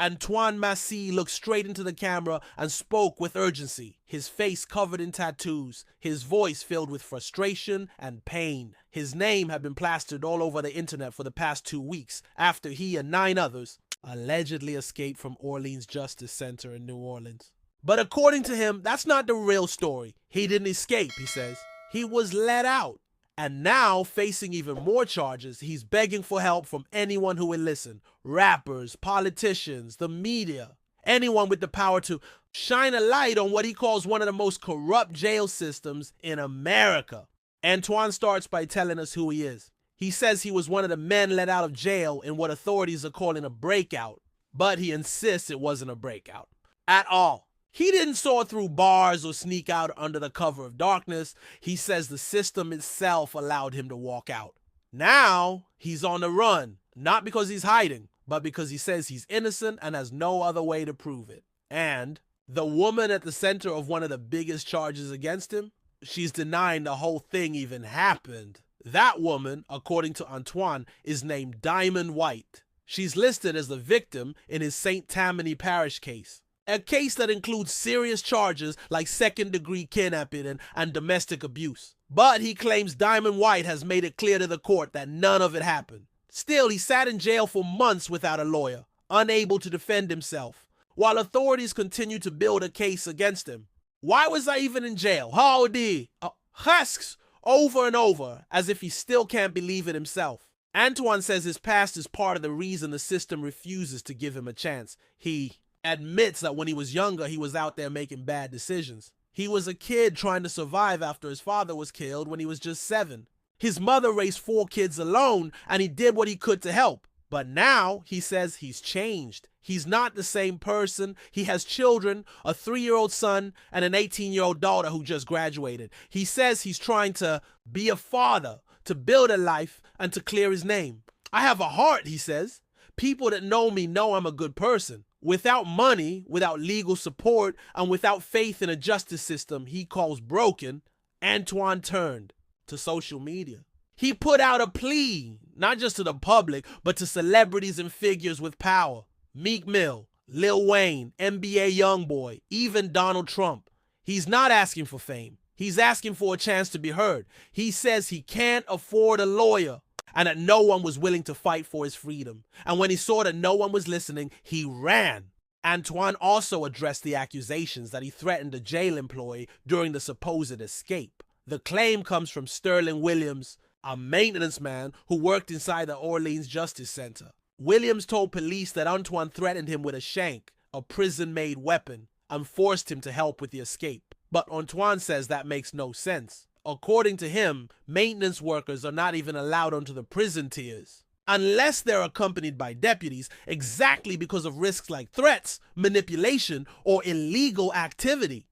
Antoine Massie looked straight into the camera and spoke with urgency, his face covered in tattoos, his voice filled with frustration and pain. His name had been plastered all over the internet for the past 2 weeks after he and 9 others allegedly escaped from Orleans Justice Center in New Orleans. But according to him, that's not the real story. He didn't escape, he says. He was let out. And now, facing even more charges, he's begging for help from anyone who will listen. Rappers, politicians, the media, anyone with the power to shine a light on what he calls one of the most corrupt jail systems in America. Antoine starts by telling us who he is. He says he was one of the men let out of jail in what authorities are calling a breakout, but he insists it wasn't a breakout at all. He didn't soar through bars or sneak out under the cover of darkness. He says the system itself allowed him to walk out. Now, he's on the run, not because he's hiding, but because he says he's innocent and has no other way to prove it. And the woman at the center of one of the biggest charges against him, she's denying the whole thing even happened. That woman, according to Antoine, is named Diamond White. She's listed as the victim in his St. Tammany Parish case. A case that includes serious charges like second-degree kidnapping and domestic abuse. But he claims Diamond White has made it clear to the court that none of it happened. Still, he sat in jail for months without a lawyer, unable to defend himself, while authorities continue to build a case against him. Why was I even in jail? Howdy! Husks over and over, as if he still can't believe it himself. Antoine says his past is part of the reason the system refuses to give him a chance. He admits that when he was younger, he was out there making bad decisions. He was a kid trying to survive after his father was killed when he was just 7. His mother raised 4 kids alone, and he did what he could to help. But now, he says he's changed. He's not the same person. He has children, a 3-year-old son, and an 18-year-old daughter who just graduated. He says he's trying to be a father, to build a life, and to clear his name. I have a heart, he says. People that know me know I'm a good person. Without money, without legal support, and without faith in a justice system he calls broken, Antoine turned to social media. He put out a plea, not just to the public, but to celebrities and figures with power. Meek Mill, Lil Wayne, NBA Youngboy, even Donald Trump. He's not asking for fame. He's asking for a chance to be heard. He says he can't afford a lawyer and that no one was willing to fight for his freedom. And when he saw that no one was listening, he ran. Antoine also addressed the accusations that he threatened a jail employee during the supposed escape. The claim comes from Sterling Williams, a maintenance man who worked inside the Orleans Justice Center. Williams told police that Antoine threatened him with a shank, a prison-made weapon, and forced him to help with the escape. But Antoine says that makes no sense. According to him, maintenance workers are not even allowed onto the prison tiers, unless they're accompanied by deputies, exactly because of risks like threats, manipulation, or illegal activity.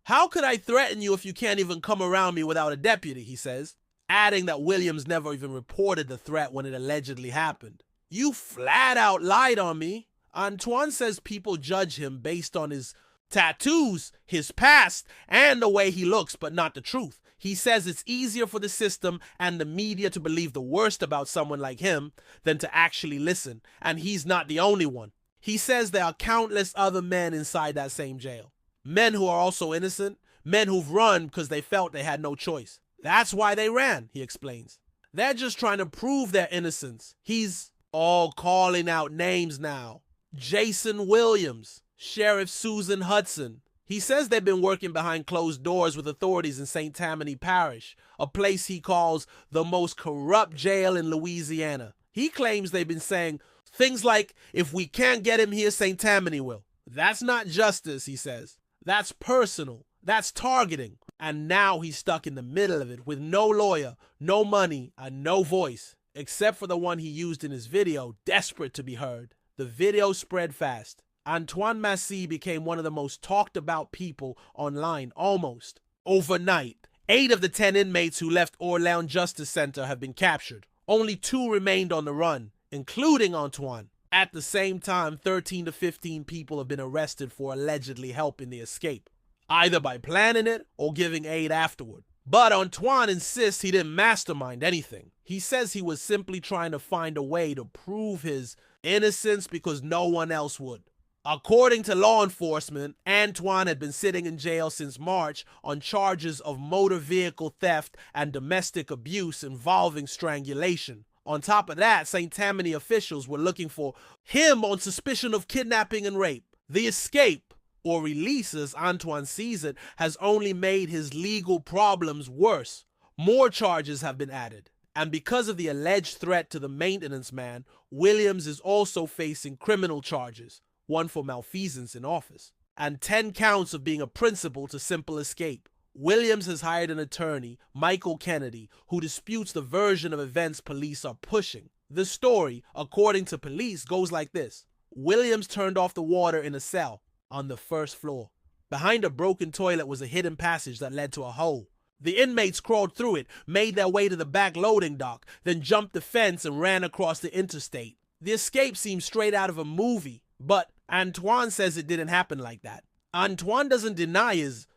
How could I threaten you if you can't even come around me without a deputy, he says, adding that Williams never even reported the threat when it allegedly happened. You flat out lied on me. Antoine says people judge him based on his tattoos, his past, and the way he looks, but not the truth. He says it's easier for the system and the media to believe the worst about someone like him than to actually listen, and he's not the only one. He says there are countless other men inside that same jail. Men who are also innocent, men who've run because they felt they had no choice. That's why they ran, he explains. They're just trying to prove their innocence. He's all calling out names now. Jason Williams, Sheriff Susan Hudson. He says they've been working behind closed doors with authorities in St. Tammany Parish, a place he calls the most corrupt jail in Louisiana. He claims they've been saying things like, if we can't get him here, St. Tammany will. That's not justice, he says. That's personal. That's targeting. And now he's stuck in the middle of it with no lawyer, no money, and no voice, except for the one he used in his video, desperate to be heard. The video spread fast. Antoine Massie became one of the most talked about people online almost overnight. 8 of the 10 inmates who left Orleans Justice Center have been captured. Only 2 remained on the run, including Antoine. At the same time, 13 to 15 people have been arrested for allegedly helping the escape, either by planning it or giving aid afterward. But Antoine insists he didn't mastermind anything. He says he was simply trying to find a way to prove his innocence because no one else would. According to law enforcement, Antoine had been sitting in jail since March on charges of motor vehicle theft and domestic abuse involving strangulation. On top of that, St. Tammany officials were looking for him on suspicion of kidnapping and rape. The escape, or release as Antoine sees it, has only made his legal problems worse. More charges have been added. And because of the alleged threat to the maintenance man, Williams is also facing criminal charges, one for malfeasance in office, and 10 counts of being a principal to simple escape. Williams has hired an attorney, Michael Kennedy, who disputes the version of events police are pushing. The story, according to police, goes like this. Williams turned off the water in a cell on the first floor. Behind a broken toilet was a hidden passage that led to a hole. The inmates crawled through it, made their way to the back loading dock, then jumped the fence and ran across the interstate. The escape seems straight out of a movie, but Antoine says it didn't happen like that. Antoine doesn't deny his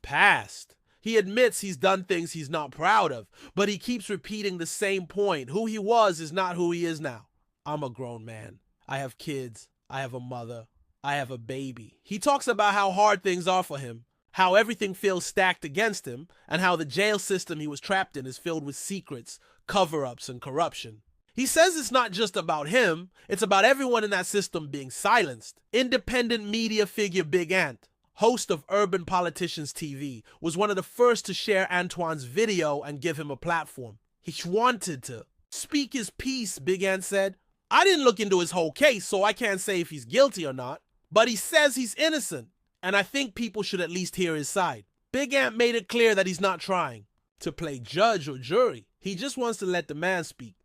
past. He admits he's done things he's not proud of, but he keeps repeating the same point. Who he was is not who he is now. I'm a grown man. I have kids. I have a mother. I have a baby. He talks about how hard things are for him, how everything feels stacked against him, and how the jail system he was trapped in is filled with secrets, cover-ups, and corruption. He says it's not just about him, it's about everyone in that system being silenced. Independent media figure Big Ant, host of Urban Politicians TV, was one of the first to share Antoine's video and give him a platform. He wanted to speak his piece, Big Ant said. I didn't look into his whole case, so I can't say if he's guilty or not, but he says he's innocent, and I think people should at least hear his side. Big Ant made it clear that he's not trying to play judge or jury. He just wants to let the man speak.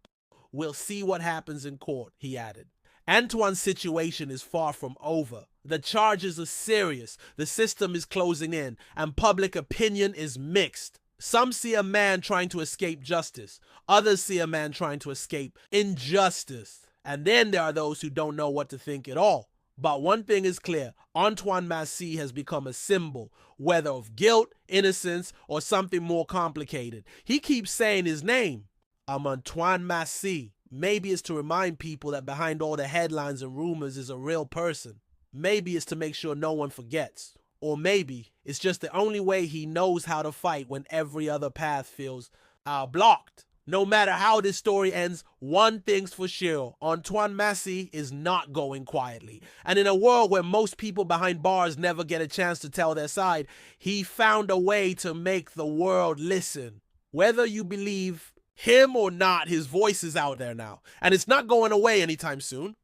We'll see what happens in court, he added. Antoine's situation is far from over. The charges are serious, the system is closing in, and public opinion is mixed. Some see a man trying to escape justice. Others see a man trying to escape injustice. And then there are those who don't know what to think at all. But one thing is clear, Antoine Massie has become a symbol, whether of guilt, innocence, or something more complicated. He keeps saying his name. I'm Antoine Massie. Maybe it's to remind people that behind all the headlines and rumors is a real person. Maybe it's to make sure no one forgets. Or maybe it's just the only way he knows how to fight when every other path feels blocked. No matter how this story ends, one thing's for sure. Antoine Massie is not going quietly. And in a world where most people behind bars never get a chance to tell their side, he found a way to make the world listen. Whether you believe him or not, his voice is out there now. And it's not going away anytime soon.